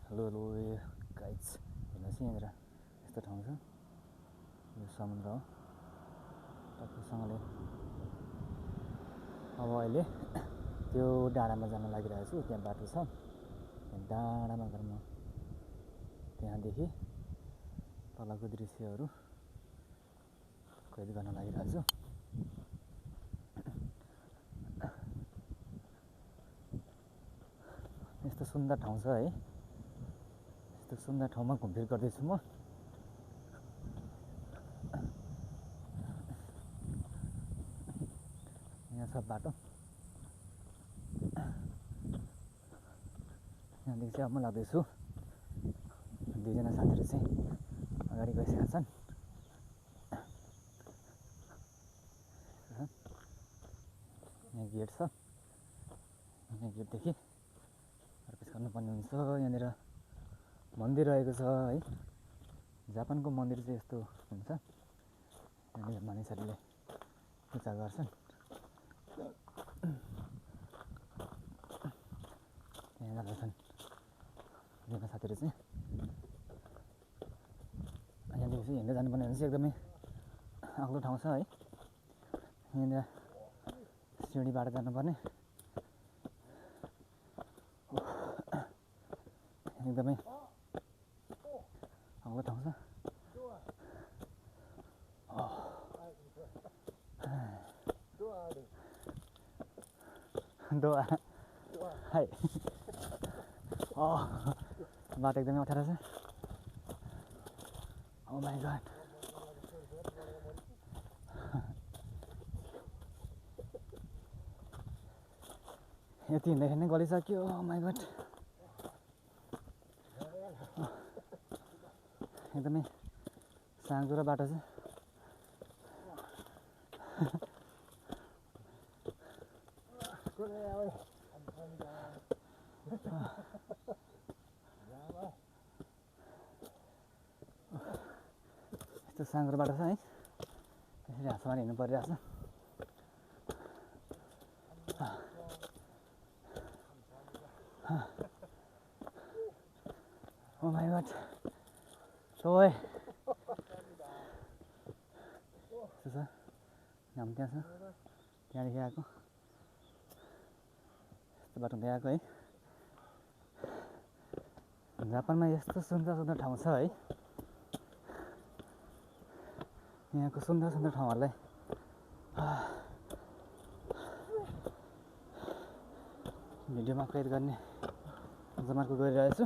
Hello guides हेर्नुहोस् यहाँनिर यस्तो ठाउँ छ, यो समुद्र हो टक्कसँगले। अब अहिले त्यो डाँडामा जान लागिरहेको छु, त्यहाँ बाटो छ, त्यहाँ डाँडामा गएर म त्यहाँदेखि तलको दृश्यहरू कैद गर्न लागिरहेको छु। यस्तो सुन्दर ठाउँ छ है, यस्तो सुन्दर ठाउँमा घुमफिर गर्दैछु म। यहाँ छ बाटो, यहाँदेखि चाहिँ अब म लाग्दैछु। दुईजना साथीहरू चाहिँ अगाडि गइसकेका छन्। यहाँ गेट छ, यहाँ गेटदेखि प्रवेश गर्नुपर्ने हुन्छ। यहाँनिर मन्दिर रहेको छ है, जापानको मन्दिर चाहिँ यस्तो हुन्छ। यहाँनिर मानिसहरूले पूजा गर्छन्। त्यहाँ जाँदैछन् दुईजना साथीहरू चाहिँ। यहाँदेखि चाहिँ हिँड्दै जानुपर्ने हुन्छ, एकदमै अग्लो ठाउँ छ है। यहाँनिर सिँढीबाट जानुपर्ने, एकदमै अग्लो ठाउँ छ। दोआ है बाटो एकदमै अप्ठ्यारो छ। ओ माई गॉड, यति हिँड्दाखेरि नै गलिसक्यो। ओ माई गॉड, एकदमै साँघुरो बाटो छ। यस्तो साँघुरो बाटो छ है, यसरी हाँसोमा हिँड्नु परिरहेछ। ओ माई गॉड, ओए यस्तो छ, घाम त्यहाँ छ, त्यहाँदेखि आएको यस्तो बाटो हुँदै आएको है। जापानमा यस्तो सुन्दर सुन्दर ठाउँ छ है। यहाँको सुन्दर सुन्दर ठाउँहरूलाई भिडियोमा कैद गर्ने जमातको गरिरहेछु।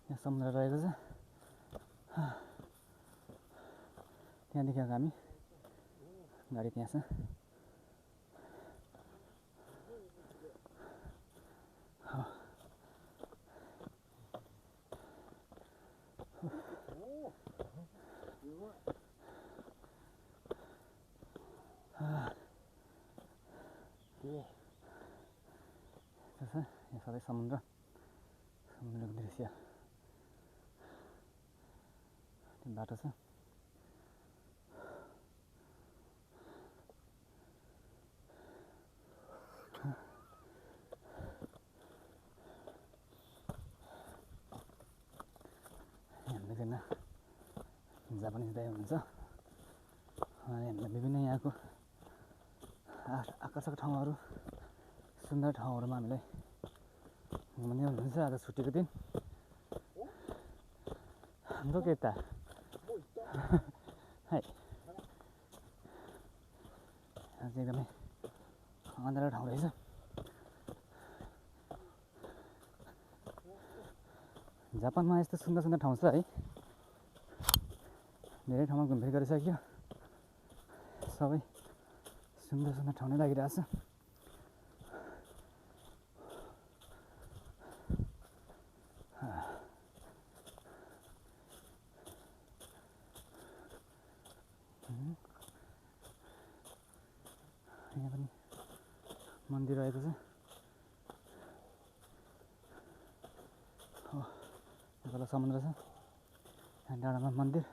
यहाँ समुद्र रहेको छ, त्यहाँदेखि आएको हामी, गाडी त्यहाँ छ। यहाँ सबै समुद्रको दृश्य, बाटो छ। हामीसँग जापानिज दाइ हुनुहुन्छ, हामीलाई विभिन्न यहाँको आकर्षक ठाउँहरू, सुन्दर ठाउँहरूमा हामीलाई घुमाउँदै हुनुहुन्छ। आज छुट्टीको दिन हाम्रो केटा है, आज एकदमै अँध्यारो ठाउँ रहेछ। जापानमा यस्तो सुन्दर सुन्दर ठाउँ छ है, धेरै ठाउँमा घुमफिर गरिसक्यो। सबै सुन्दर सुन्दर ठाउँ नै लागिरहेछ। यहाँ पनि मन्दिर रहेको छ। तल समुद्र छ। डाँडामा मन्दिर